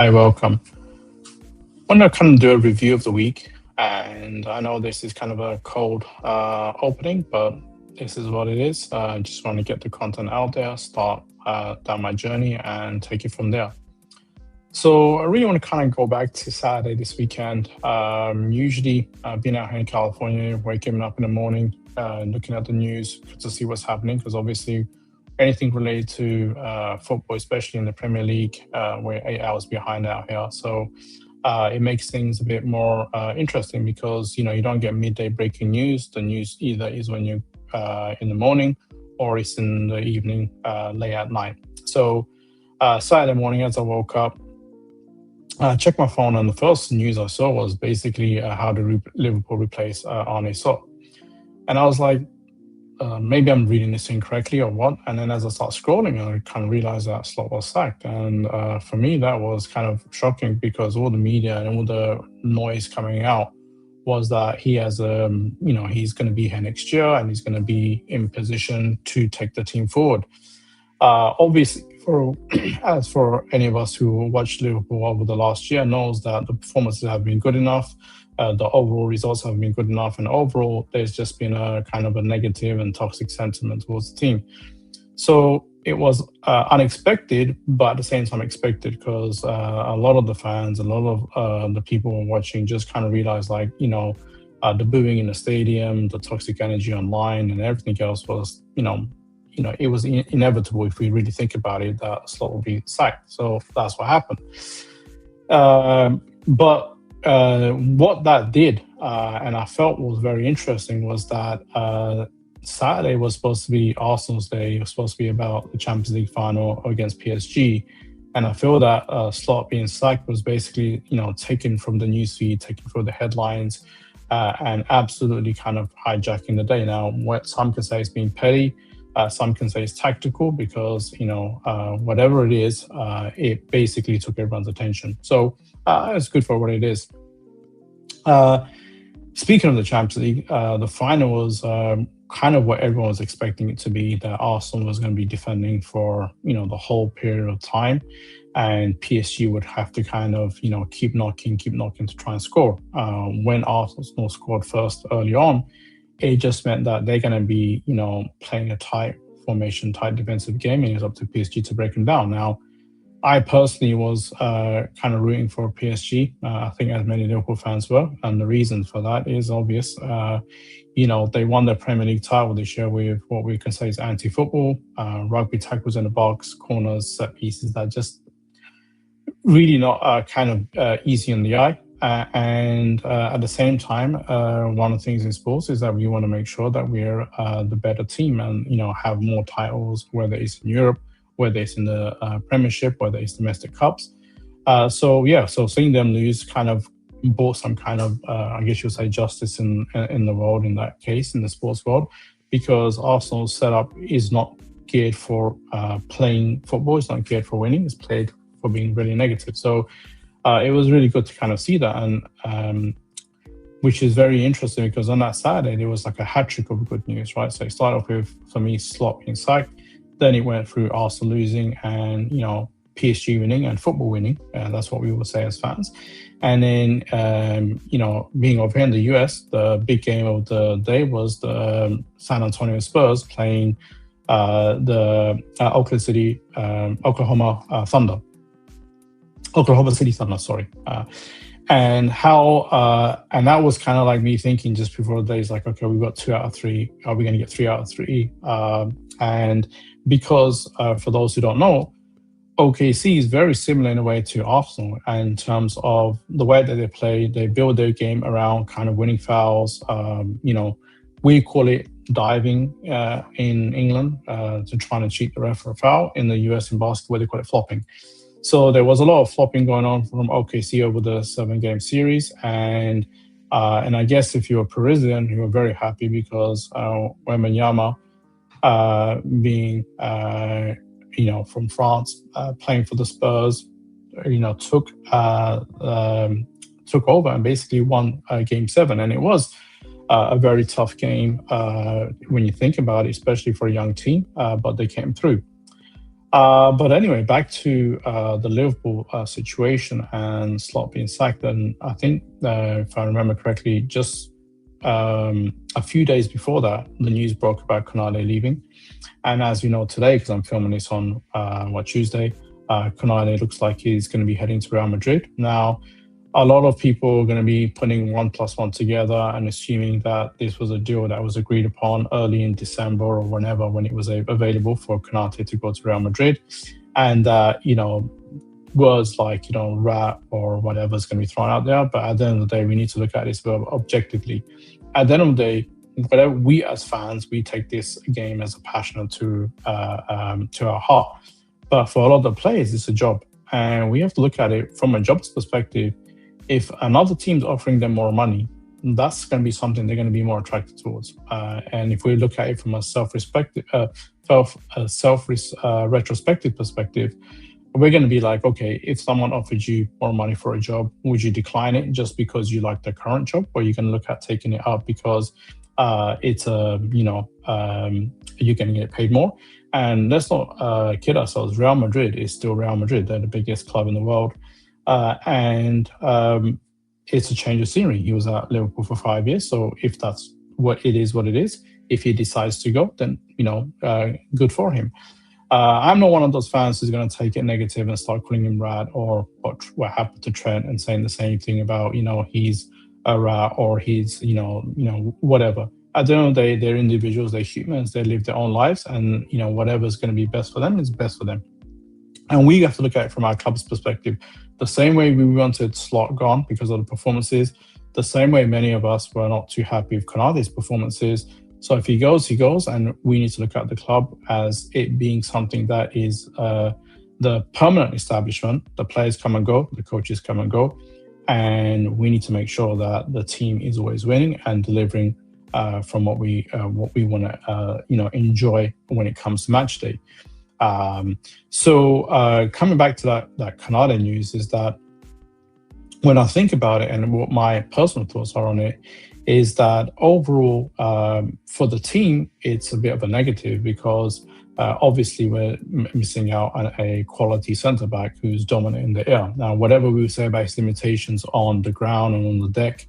Hi, welcome. I want to kind of do a review of the week, and I know this is kind of a cold opening, but this is what it is. I just want to get the content out there, start down my journey, and take it from there. So I really want to kind of go back to Saturday this weekend. Usually, being out here in California, waking up in the morning, looking at the news to see what's happening, because obviously anything related to football, especially in the Premier League, we're 8 hours behind out here. So it makes things a bit more interesting because you don't get midday breaking news. The news either is when you're in the morning or it's in the evening, late at night. So Saturday morning, as I woke up, checked my phone, and the first news I saw was basically how the Liverpool replace Arne Slot. And I was like, maybe I'm reading this incorrectly or what. And then as I start scrolling, I kind of realized that Slot was sacked. And for me, that was kind of shocking because all the media and all the noise coming out was that he has, he's going to be here next year and he's going to be in position to take the team forward. Obviously, for as for any of us who watched Liverpool over the last year, knows that the performances have been good enough. The overall results have been good enough, and overall, there's just been a kind of a negative and toxic sentiment towards the team. So it was unexpected, but at the same time expected because a lot of the fans, a lot of the people watching just kind of realized, the booing in the stadium, the toxic energy online, and everything else was, it was inevitable if we really think about it that Slot will be sacked. So that's what happened. But what that did, and I felt was very interesting, was that Saturday was supposed to be Arsenal's day. It was supposed to be about the Champions League final against PSG. And I feel that Slot being sacked was basically, taken from the newsfeed, taken from the headlines, and absolutely kind of hijacking the day. Now, what some can say is being petty. Some can say it's tactical because, whatever it is, it basically took everyone's attention. So it's good for what it is. Speaking of the Champions League, the final was kind of what everyone was expecting it to be, that Arsenal was going to be defending for, the whole period of time. And PSG would have to kind of, keep knocking to try and score. When Arsenal scored first early on, it just meant that they're going to be, playing a tight formation, tight defensive game, and it's up to PSG to break them down. Now, I personally was kind of rooting for PSG. I think as many Liverpool fans were, and the reason for that is obvious. They won their Premier League title this year with what we can say is anti-football, rugby tackles in the box, corners, set pieces that just really not easy on the eye. And at the same time, one of the things in sports is that we want to make sure that we're the better team and, have more titles, whether it's in Europe, whether it's in the Premiership, whether it's domestic cups. So seeing them lose kind of brought some kind of, I guess you'll say, justice in the world, in that case, in the sports world, because Arsenal's setup is not geared for playing football. It's not geared for winning. It's played for being really negative. So it was really good to kind of see that, and which is very interesting because on that Saturday there was like a hat trick of good news, right? So it started off with, for me, Slot being sacked, then it went through Arsenal losing and PSG winning and football winning. That's what we would say as fans. And then being over here in the US, the big game of the day was the San Antonio Spurs playing the Oklahoma City Thunder, sorry. And that was kind of like me thinking just before the day, like, okay, we've got 2 out of 3. Are we going to get 3 out of 3? And because for those who don't know, OKC is very similar in a way to Arsenal in terms of the way that they play. They build their game around kind of winning fouls. We call it diving in England to try and cheat the ref for a foul. In the US in basketball, they call it flopping. So there was a lot of flopping going on from OKC over the 7-game series. And I guess if you're a Parisian, you were very happy because Wembanyama, being from France, playing for the Spurs, took over and basically won Game 7. And it was a very tough game when you think about it, especially for a young team, but they came through. But anyway, back to the Liverpool situation and Slot being sacked. And I think, if I remember correctly, just a few days before that, the news broke about Konate leaving. And as you know today, because I'm filming this on Tuesday, Konate looks like he's going to be heading to Real Madrid. Now, a lot of people are going to be putting one plus one together and assuming that this was a deal that was agreed upon early in December or whenever when it was available for Konate to go to Real Madrid, and words like rat or whatever is going to be thrown out there. But at the end of the day, we need to look at this objectively. At the end of the day, whatever we as fans, we take this game as a passion to our heart. But for a lot of the players, it's a job, and we have to look at it from a job's perspective. If another team's offering them more money, that's going to be something they're going to be more attracted towards. And if we look at it from a retrospective perspective, we're going to be like, okay, if someone offered you more money for a job, would you decline it just because you like the current job, or you can look at taking it up because it's you're going to get paid more? And let's not kid ourselves. Real Madrid is still Real Madrid. They're the biggest club in the world. And it's a change of scenery. He was at Liverpool for 5 years. So if that's what it is, if he decides to go, then, good for him. I'm not one of those fans who's going to take it negative and start calling him rat, or what happened to Trent and saying the same thing about, he's a rat or he's, whatever. At the end of the day, they're individuals, they're humans, they live their own lives, and, whatever's going to be best for them is best for them. And we have to look at it from our club's perspective. The same way we wanted Slot gone because of the performances, the same way many of us were not too happy with Konate's performances. So if he goes, he goes, and we need to look at the club as it being something that is the permanent establishment. The players come and go, the coaches come and go, and we need to make sure that the team is always winning and delivering from what we want to enjoy when it comes to match day. So coming back to that Konate news is that when I think about it and what my personal thoughts are on it, is that overall for the team, it's a bit of a negative because obviously we're missing out on a quality centre-back who's dominant in the air. Now, whatever we say about his limitations on the ground and on the deck,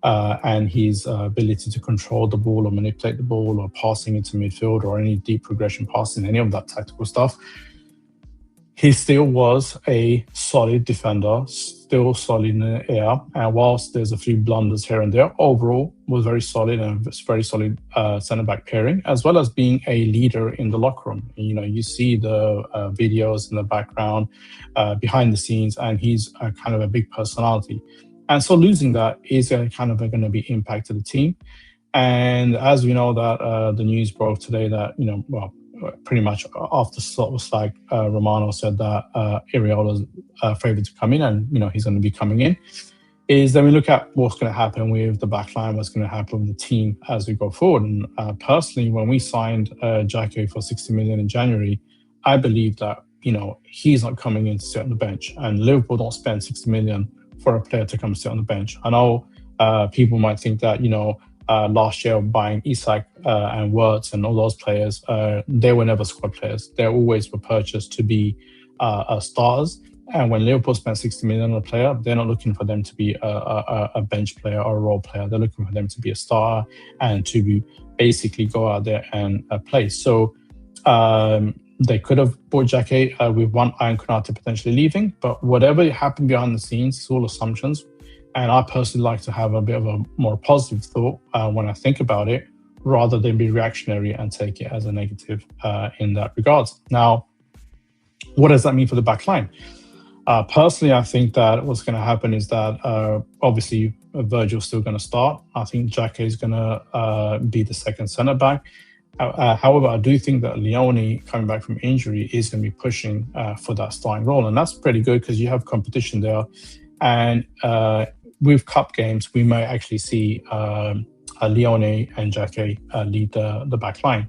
and his ability to control the ball or manipulate the ball or passing into midfield or any deep progression passing, any of that tactical stuff, he still was a solid defender, still solid in the air. And whilst there's a few blunders here and there, overall was very solid and very solid centre-back pairing, as well as being a leader in the locker room. You see the videos in the background, behind the scenes, and he's kind of a big personality. And so losing that is kind of going to be impact to the team. And as we know that the news broke today that, pretty much after Slot was like Romano said that Iriola's favoured to come in and, he's going to be coming in, is then we look at what's going to happen with the back line, what's going to happen with the team as we go forward. And personally, when we signed Jacko for 60 million in January, I believe that, he's not coming in to sit on the bench, and Liverpool don't spend 60 million for a player to come sit on the bench. I know people might think that, last year buying Isak and Wirtz and all those players, they were never squad players. They always were purchased to be stars. And when Liverpool spent 60 million on a player, they're not looking for them to be a bench player or a role player. They're looking for them to be a star and to basically go out there and play. So they could have bought Jackie with one eye on Konate potentially leaving, but whatever happened behind the scenes, it's all assumptions. And I personally like to have a bit of a more positive thought when I think about it, rather than be reactionary and take it as a negative in that regards. Now, what does that mean for the back line? Personally, I think that what's going to happen is that obviously Virgil's still going to start. I think Jackie is going to be the second centre back. However, I do think that Leone, coming back from injury, is going to be pushing for that starting role. And that's pretty good because you have competition there. And with cup games, we may actually see Leone and Jackie lead the back line.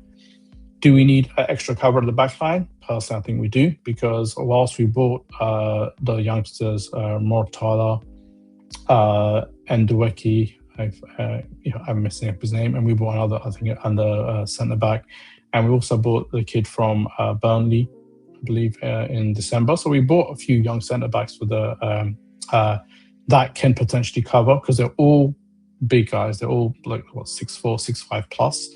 Do we need extra cover at the back line? Personally, I think we do, because whilst we bought the youngsters, Mortala and Duecki, I'm messing up his name, and we bought another, I think, under centre back, and we also bought the kid from Burnley, believe, in December. So we bought a few young centre backs for the that can potentially cover, because they're all big guys. They're all like what 6'4", 6'5" plus.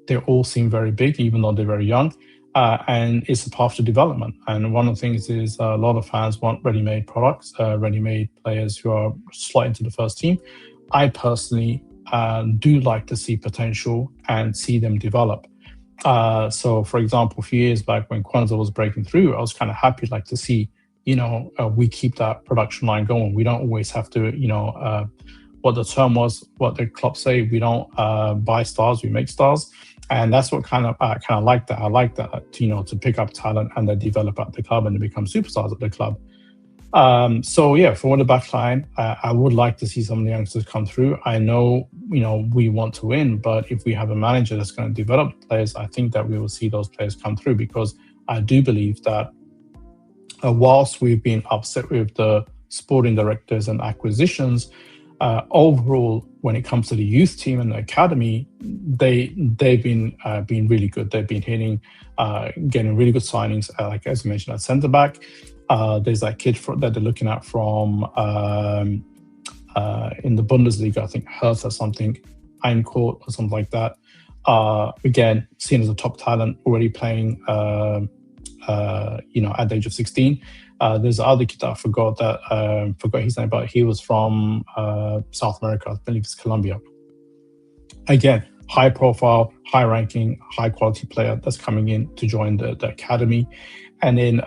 They all seem very big, even though they're very young. And it's a path to development. And one of the things is a lot of fans want ready-made products, ready-made players who are slot into the first team. I personally do like to see potential and see them develop. So, for example, a few years back when Kwanzaa was breaking through, I was kind of happy like to see, we keep that production line going. We don't always have to, what the term was, what the club say, we don't buy stars, we make stars. And that's what I kind of like that. I like that, to pick up talent and they develop at the club and they become superstars at the club. For the back line, I would like to see some of the youngsters come through. I know, we want to win, but if we have a manager that's going to develop players, I think that we will see those players come through, because I do believe that whilst we've been upset with the sporting directors and acquisitions, overall, when it comes to the youth team and the academy, they've been really good. They've been getting really good signings. Like as I mentioned, at centre back, there's that kid that they're looking at from in the Bundesliga. I think Hertz or something, Eincourt or something like that. Again, seen as a top talent, already playing. At the age of 16. There's other kid that I forgot his name, but he was from South America. I believe it's Colombia. Again, high profile, high ranking, high quality player that's coming in to join the academy. And then,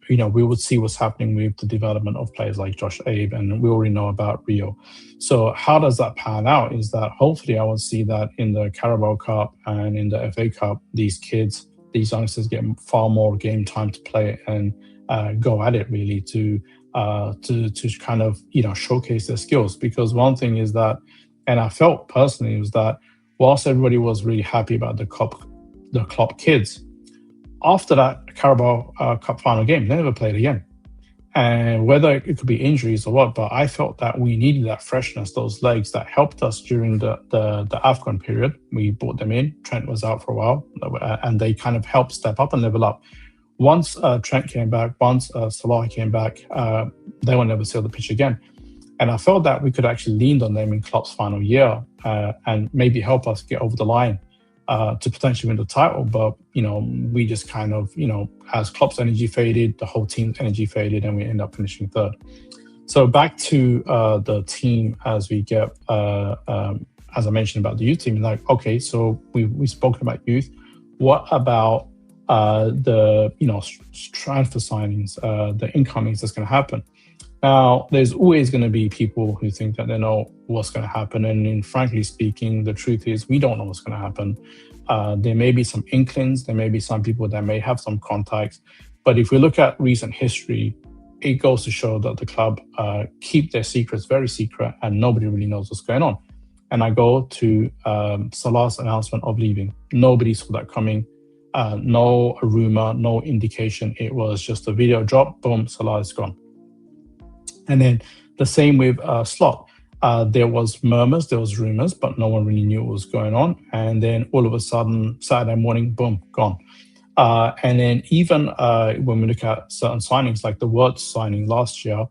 we would see what's happening with the development of players like Josh Abe, and we already know about Rio. So how does that pan out is that hopefully I will see that in the Carabao Cup and in the FA Cup, these youngsters get far more game time to play and go at it, really, to kind of showcase their skills. Because one thing is that, and I felt personally, was that whilst everybody was really happy about the Klopp kids, after that Carabao Cup final game, they never played again. And whether it could be injuries or what, but I felt that we needed that freshness, those legs that helped us during the AFCON period. We brought them in. Trent was out for a while, and they kind of helped step up and level up. Once Trent came back, once Salah came back, they will never see the pitch again. And I felt that we could actually lean on them in Klopp's final year and maybe help us get over the line to potentially win the title. But, we just kind of, as Klopp's energy faded, the whole team's energy faded, and we end up finishing third. So back to the team as we get, as I mentioned about the youth team, like, okay, so we've spoken about youth. What about the, transfer signings, the incomings that's going to happen? Now, there's always going to be people who think that they know what's going to happen. And frankly speaking, the truth is we don't know what's going to happen. There may be some inklings. There may be some people that may have some contacts. But if we look at recent history, it goes to show that the club keep their secrets very secret and nobody really knows what's going on. And I go to Salah's announcement of leaving. Nobody saw that coming. No rumor, no indication. It was just a video drop. Boom, Salah is gone. And then the same with Slot. There was murmurs, there was rumors, but no one really knew what was going on. And then all of a sudden, Saturday morning, boom, gone. And then even when we look at certain signings, like the Wirtz signing last year,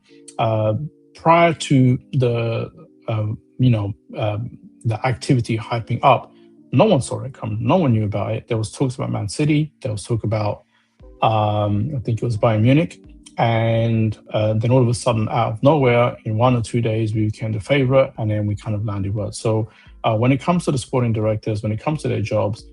prior to the activity hyping up, no one saw it come. No one knew about it. There was talks about Man City. There was talk about, I think it was Bayern Munich. And then all of a sudden, out of nowhere, in 1 or 2 days, we became the favorite, and then we kind of landed Wirtz. So when it comes to the sporting directors, when it comes to their jobs,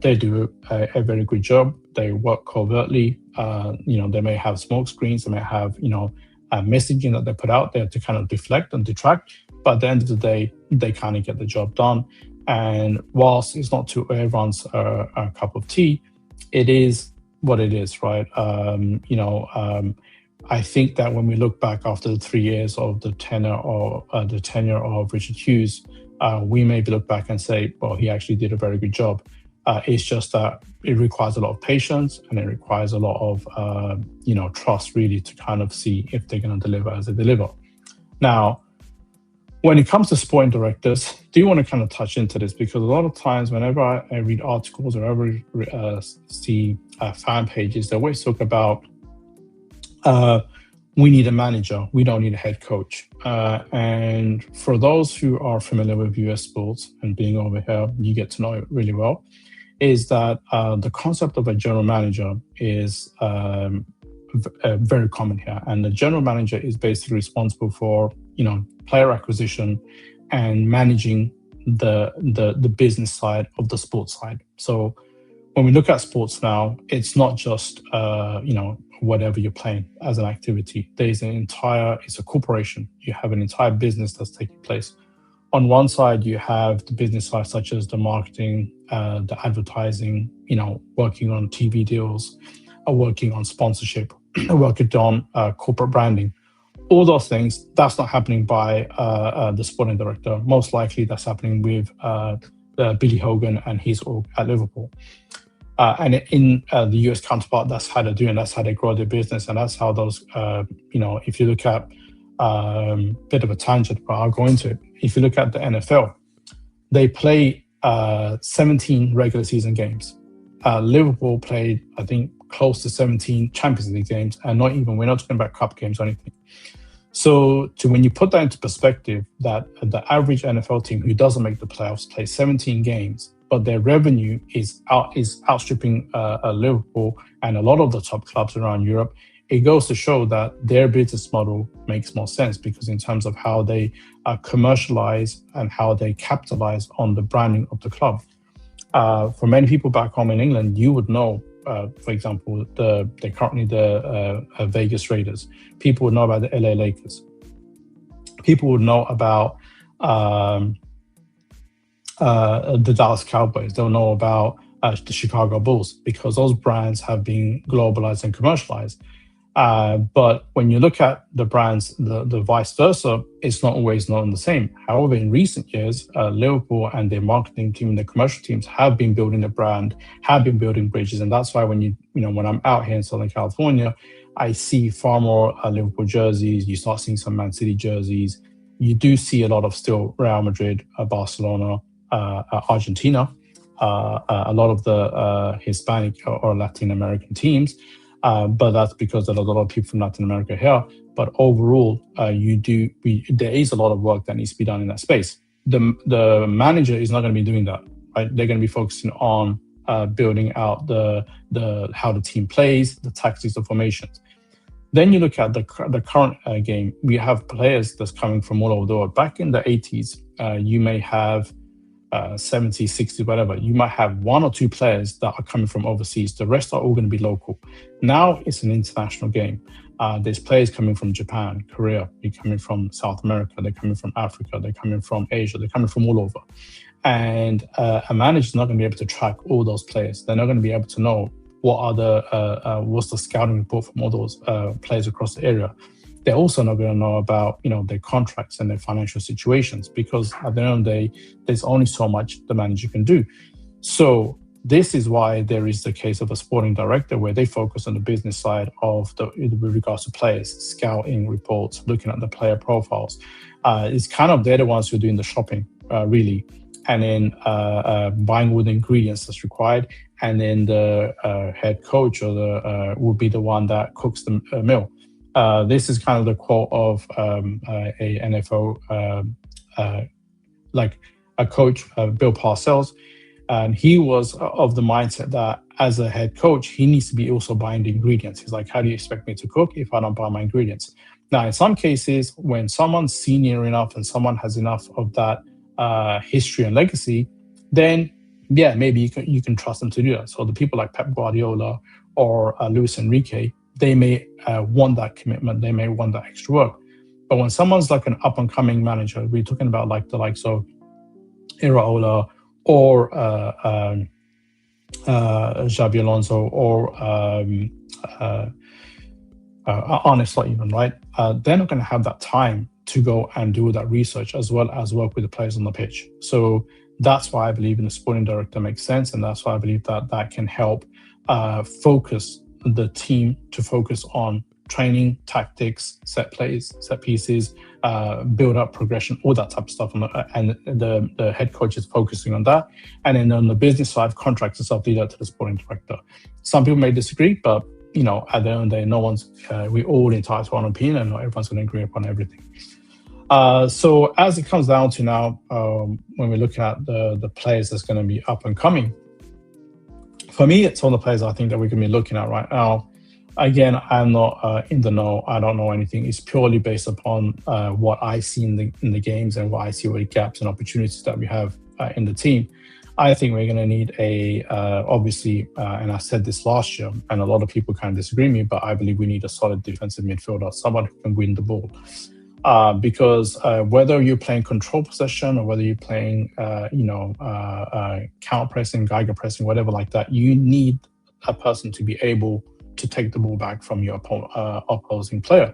they do a very good job. They work covertly. They may have smoke screens. They may have, messaging that they put out there to kind of deflect and detract. But at the end of the day, they kind of get the job done. And whilst it's not to everyone's a cup of tea, it is what it is, right? I think that when we look back after the 3 years of the tenure of Richard Hughes, we maybe look back and say, well, he actually did a very good job. It's just that it requires a lot of patience and it requires a lot of trust, really, to kind of see if they're going to deliver as they deliver. Now, When it comes to sporting directors, do you want to kind of touch into this? Because a lot of times, whenever I read articles or ever see fan pages, they always talk about uh, we need a manager, we don't need a head coach. And for those who are familiar with US sports and being over here, you get to know it really well. Is that the concept of a general manager is very common here, and the general manager is basically responsible for player acquisition and managing the business side of the sports side. So when we look at sports now, it's not just whatever you're playing as an activity. It's a corporation. You have an entire business that's taking place. On one side, you have the business side, such as the marketing, the advertising, working on TV deals, working on sponsorship, working on corporate branding. All those things, that's not happening by the sporting director. Most likely, that's happening with Billy Hogan and his org at Liverpool. And in the US counterpart, that's how they do, and that's how they grow their business, and that's how those, if you look at bit of a tangent, but I'll go into it. If you look at the NFL, they play 17 regular season games. Liverpool played, I think, close to 17 Champions League games, and we're not talking about cup games or anything. So when you put that into perspective, that the average NFL team who doesn't make the playoffs play 17 games, but their revenue is outstripping Liverpool and a lot of the top clubs around Europe, it goes to show that their business model makes more sense, because in terms of how they commercialize and how they capitalize on the branding of the club. For many people back home in England, you would know, for example, they're currently the Vegas Raiders. People would know about the LA Lakers. People would know about the Dallas Cowboys. They'll know about the Chicago Bulls, because those brands have been globalized and commercialized. But when you look at the brands, the vice versa, it's not always known the same. However, in recent years, Liverpool and their marketing team and their commercial teams have been building the brand, have been building bridges. And that's why when when I'm out here in Southern California, I see far more Liverpool jerseys. You start seeing some Man City jerseys. You do see a lot of still Real Madrid, Barcelona, Argentina, a lot of the Hispanic or Latin American teams. But that's because there are a lot of people from Latin America here. But overall, there is a lot of work that needs to be done in that space. The manager is not going to be doing that, right? They're going to be focusing on building out the how the team plays, the tactics, the formations. Then you look at the current game. We have players that's coming from all over the world. Back in the 80s, you may have 70, 60, whatever. You might have one or two players that are coming from overseas. The rest are all going to be local. Now it's an international game. There's players coming from Japan, Korea. They're coming from South America. They're coming from Africa. They're coming from Asia. They're coming from all over. And a manager is not going to be able to track all those players. They're not going to be able to know what's the scouting report from all those players across the area. They're also not going to know about their contracts and their financial situations, because at the end of the day, there's only so much the manager can do. So this is why there is the case of a sporting director, where they focus on the business side with regards to players, scouting reports, looking at the player profiles. It's kind of they're the ones who are doing the shopping, really, and then buying all the ingredients that's required, and then the head coach will be the one that cooks the meal. This is kind of the quote of a NFL, like a coach, Bill Parcells, and he was of the mindset that as a head coach, he needs to be also buying the ingredients. He's like, how do you expect me to cook if I don't buy my ingredients? Now, in some cases, when someone's senior enough and someone has enough of that history and legacy, then yeah, maybe you can trust them to do that. So the people like Pep Guardiola or Luis Enrique, they may want that commitment. They may want that extra work. But when someone's like an up-and-coming manager, we're talking about like the likes of Iraola or Xabi Alonso or Arne Slot even, right? They're not going to have that time to go and do that research as well as work with the players on the pitch. So that's why I believe in the sporting director makes sense. And that's why I believe that can help focus the team to focus on training, tactics, set plays, set pieces, build up progression, all that type of stuff. And the head coach is focusing on that. And then on the business side, contracts and stuff, leave that to the sporting director. Some people may disagree, but at the end of the day, no one's. We're all entitled to one opinion, and not everyone's going to agree upon everything. So as it comes down to now, when we're looking at the players that's going to be up and coming, for me, it's all the players I think that we're going to be looking at right now. Again, I'm not in the know. I don't know anything. It's purely based upon what I see in the games and what I see with gaps and opportunities that we have in the team. I think we're going to need obviously, and I said this last year, and a lot of people kind of disagree with me, but I believe we need a solid defensive midfielder, someone who can win the ball. Because whether you're playing control possession or whether you're playing, counter pressing, Geiger pressing, whatever like that, you need a person to be able to take the ball back from your opposing player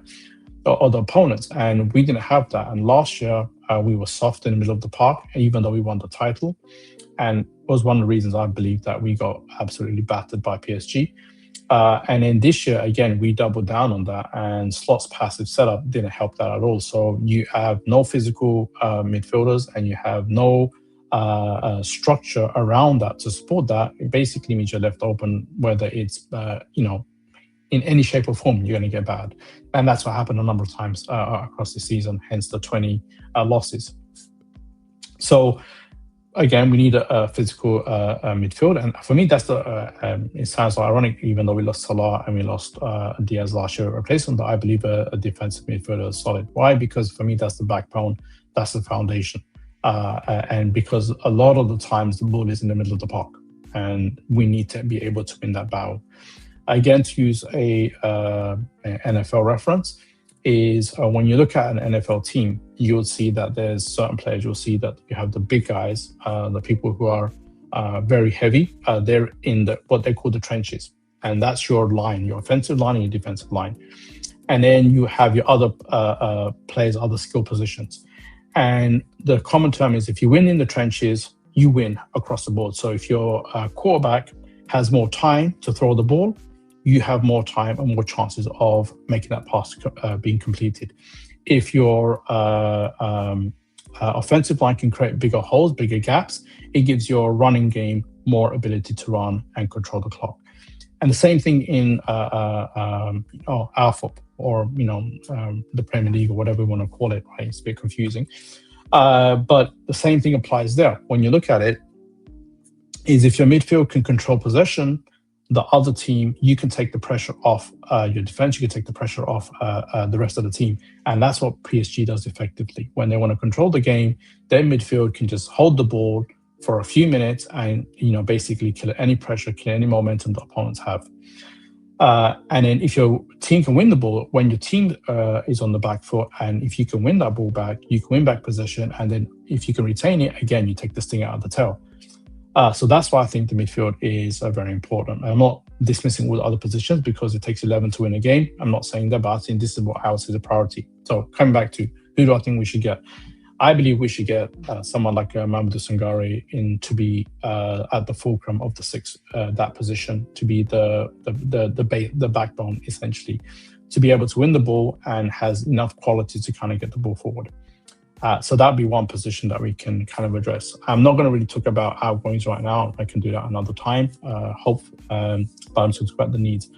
or the opponents. And we didn't have that. And last year, we were soft in the middle of the park, even though we won the title. And it was one of the reasons I believe that we got absolutely battered by PSG. And then this year, again, we doubled down on that, and Slot's passive setup didn't help that at all. So you have no physical midfielders, and you have no structure around that to support that. It basically means you're left open, whether it's, in any shape or form, you're going to get bad. And that's what happened a number of times across the season, hence the 20 losses. So again, we need a physical midfield, and for me, that's it sounds ironic, even though we lost Salah and we lost Diaz last year replacement, but I believe a defensive midfielder is solid. Why? Because for me, that's the backbone, that's the foundation, and because a lot of the times the ball is in the middle of the park, and we need to be able to win that battle. Again, to use an NFL reference, is when you look at an NFL team, you'll see that there's certain players, you'll see that you have the big guys, the people who are very heavy, they're in what they call the trenches. And that's your line, your offensive line and your defensive line. And then you have your other players, other skill positions. And the common term is if you win in the trenches, you win across the board. So if your quarterback has more time to throw the ball, you have more time and more chances of making that pass being completed. If your offensive line can create bigger holes, bigger gaps, it gives your running game more ability to run and control the clock. And the same thing in alpha or the Premier League or whatever we want to call it. Right? It's a bit confusing, but the same thing applies there. When you look at it, is if your midfield can control possession, the other team, you can take the pressure off your defense, you can take the pressure off the rest of the team. And that's what PSG does effectively. When they want to control the game, their midfield can just hold the ball for a few minutes and basically kill any pressure, kill any momentum the opponents have. And then if your team can win the ball, when your team is on the back foot, and if you can win that ball back, you can win back possession. And then if you can retain it, again, you take the sting out of the tail. So that's why I think the midfield is very important. I'm not dismissing all the other positions because it takes 11 to win a game. I'm not saying that, but I think this is what I would say is a priority. So coming back to who do I think we should get? I believe we should get someone like Mamadou Sangare in to be at the fulcrum of the six, that position, to be the backbone, essentially, to be able to win the ball and has enough quality to kind of get the ball forward. So that'd be one position that we can kind of address. I'm not going to really talk about outgoings right now. I can do that another time. But I'm going to talk about the needs.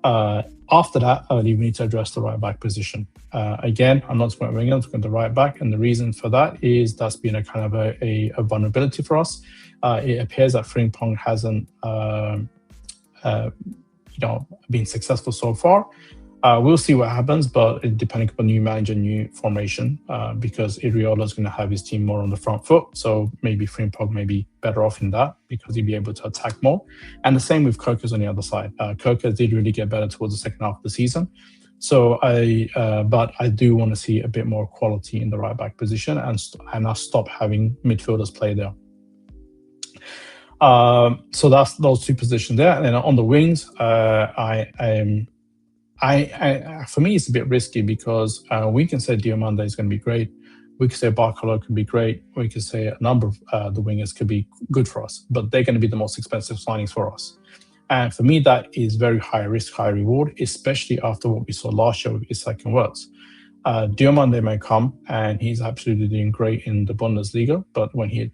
After that, we need to address the right back position. Again, I'm not talking about winger, I'm talking about the right back. And the reason for that is that's been a kind of a vulnerability for us. It appears that Frimpong hasn't been successful so far. We'll see what happens, but depending upon new manager, new formation, because Iriola is going to have his team more on the front foot. So maybe Frimpong may be better off in that because he'll be able to attack more. And the same with Kokas on the other side. Kokas did really get better towards the second half of the season. So but I do want to see a bit more quality in the right back position and I'll stop having midfielders play there. So that's those two positions there. And then on the wings, for me, it's a bit risky because we can say Diomande is going to be great. We can say Barcolo can be great. We can say a number of the wingers could be good for us, but they're going to be the most expensive signings for us. And for me, that is very high risk, high reward, especially after what we saw last year with Isak and Wirtz. Diomande may come and he's absolutely doing great in the Bundesliga, but when he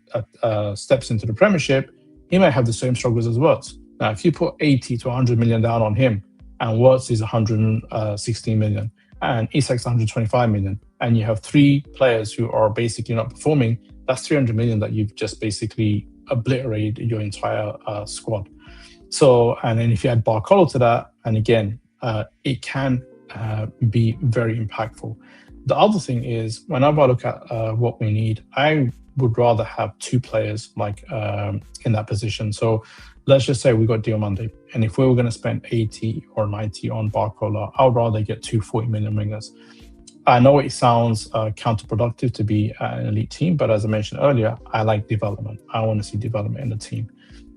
steps into the Premiership, he may have the same struggles as Wirtz. Now, if you put 80 to 100 million down on him, and Wirtz is 116 million, and Isak's 125 million, and you have three players who are basically not performing, that's 300 million that you've just basically obliterated your entire squad. So, and then if you add Barcolo to that, and again, it can be very impactful. The other thing is, whenever I look at what we need, I would rather have two players like in that position. So let's just say we got Diomande, and if we were going to spend 80 or 90 on Barcola, I would rather get two 40 million wingers. I know it sounds counterproductive to be an elite team, but as I mentioned earlier, I like development. I want to see development in the team.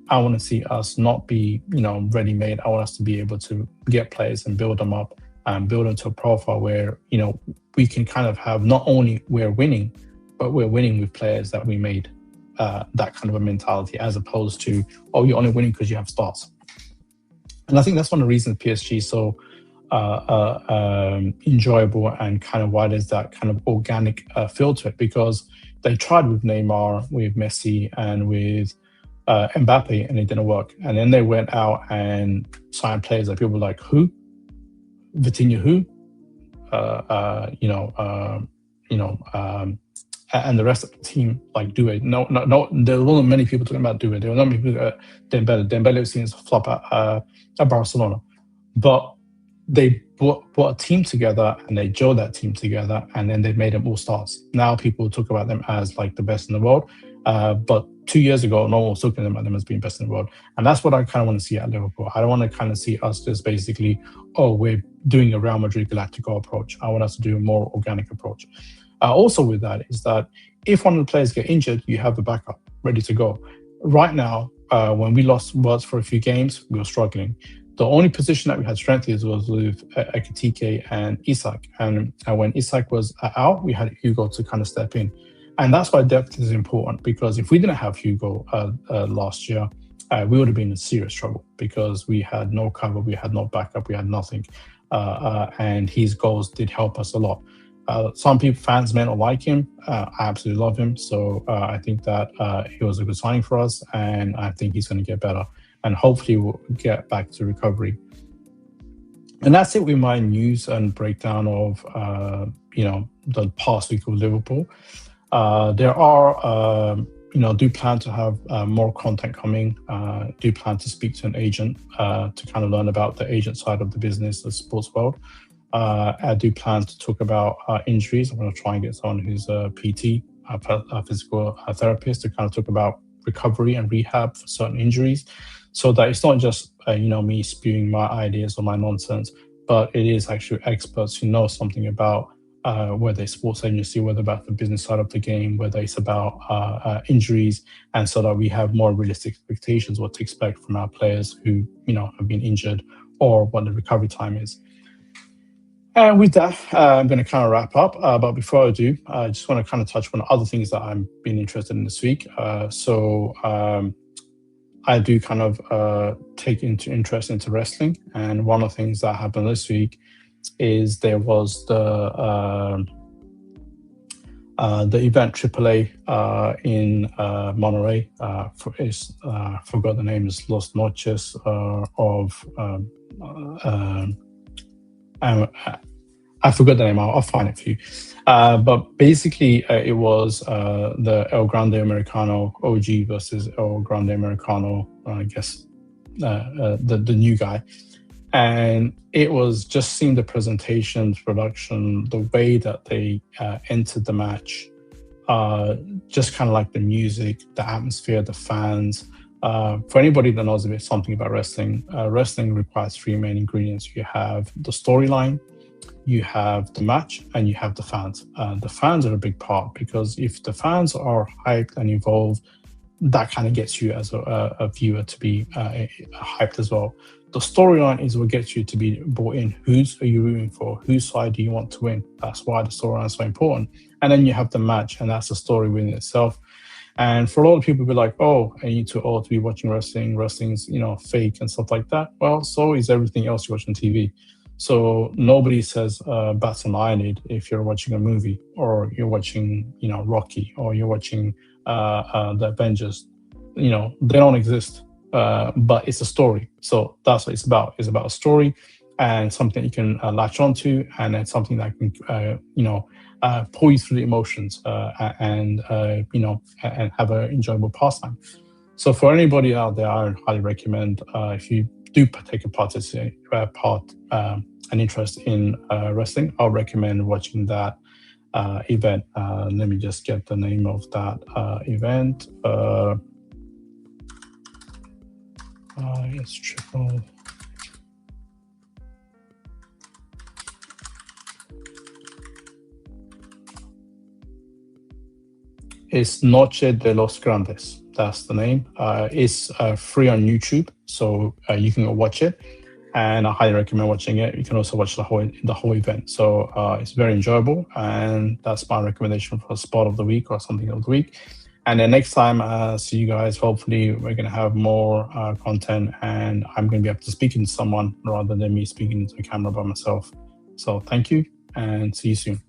I want to see us not be, ready-made. I want us to be able to get players and build them up and build into a profile where, we can kind of have not only we're winning, but we're winning with players that we made. That kind of a mentality, as opposed to, you're only winning because you have stars. And I think that's one of the reasons PSG is so enjoyable, and kind of why there's that kind of organic feel to it, because they tried with Neymar, with Messi, and with Mbappe, and it didn't work. And then they went out and signed players that people were like, who? Vitinha, who? And the rest of the team like Doué. No. There weren't many people talking about Doué. There were not many people. Dembele. Dembele was seen as a flop at Barcelona, but they brought a team together and they gelled that team together, and then they made them all stars. Now people talk about them as like the best in the world, but 2 years ago, no one was talking about them as being best in the world. And that's what I kind of want to see at Liverpool. I don't want to kind of see us just basically, we're doing a Real Madrid Galactico approach. I want us to do a more organic approach. Also with that is that if one of the players get injured, you have the backup ready to go. Right now, when we lost Wirtz for a few games, we were struggling. The only position that we had strength was with Ekitike and Isak. And when Isak was out, we had Hugo to kind of step in. And that's why depth is important, because if we didn't have Hugo last year, we would have been in serious trouble, because we had no cover, we had no backup, we had nothing. And his goals did help us a lot. Some people, fans may not like him. I absolutely love him. So I think that he was a good signing for us, and I think he's going to get better. And hopefully we'll get back to recovery. And that's it with my news and breakdown of, the past week of Liverpool. There are, do plan to have more content coming. Do plan to speak to an agent to kind of learn about the agent side of the business, the sports world. I do plan to talk about injuries. I'm going to try and get someone who's a PT, a physical therapist, to kind of talk about recovery and rehab for certain injuries, so that it's not just me spewing my ideas or my nonsense, but it is actually experts who know something about whether it's sports agency, whether about the business side of the game, whether it's about injuries, and so that we have more realistic expectations what to expect from our players who have been injured, or what the recovery time is. And with that, I'm going to kind of wrap up. But before I do, I just want to kind of touch on other things that I've been interested in this week. I do kind of take interest into wrestling. And one of the things that happened this week is there was the event AAA in Monterrey. Forgot the name, is Los Noches of... I forgot the name. I'll find it for you. But basically, it was the El Grande Americano OG versus El Grande Americano, I guess, the new guy. And it was just seeing the presentations, production, the way that they entered the match, just kind of like the music, the atmosphere, the fans. For anybody that knows a bit something about wrestling, wrestling requires three main ingredients. You have the storyline, you have the match, and you have the fans. The fans are a big part, because if the fans are hyped and involved, that kind of gets you as a viewer to be hyped as well. The storyline is what gets you to be bought in. Who's are you rooting for? Whose side do you want to win? That's why the storyline is so important. And then you have the match, and that's the story within itself. And for a lot of people, be like, "Oh, I need to be watching wrestling. Wrestling's fake and stuff like that." Well, so is everything else you watch on TV. So nobody says bats an eyelid if you're watching a movie, or you're watching, Rocky, or you're watching the Avengers. They don't exist, but it's a story. So that's what it's about. It's about a story and something you can latch onto, and it's something that can, pull you through the emotions, and have an enjoyable pastime. So for anybody out there, I highly recommend, if you do take a an interest in wrestling, I'll recommend watching that event. Let me just get the name of that event. It's triple. It's Noche de los Grandes. That's the name. It's free on YouTube, so you can go watch it, and I highly recommend watching it. You can also watch the whole event. So it's very enjoyable, and that's my recommendation for spot of the week or something of the week. And then next time, see you guys. Hopefully, we're gonna have more content, and I'm gonna be able to speak to someone rather than me speaking to the camera by myself. So thank you, and see you soon.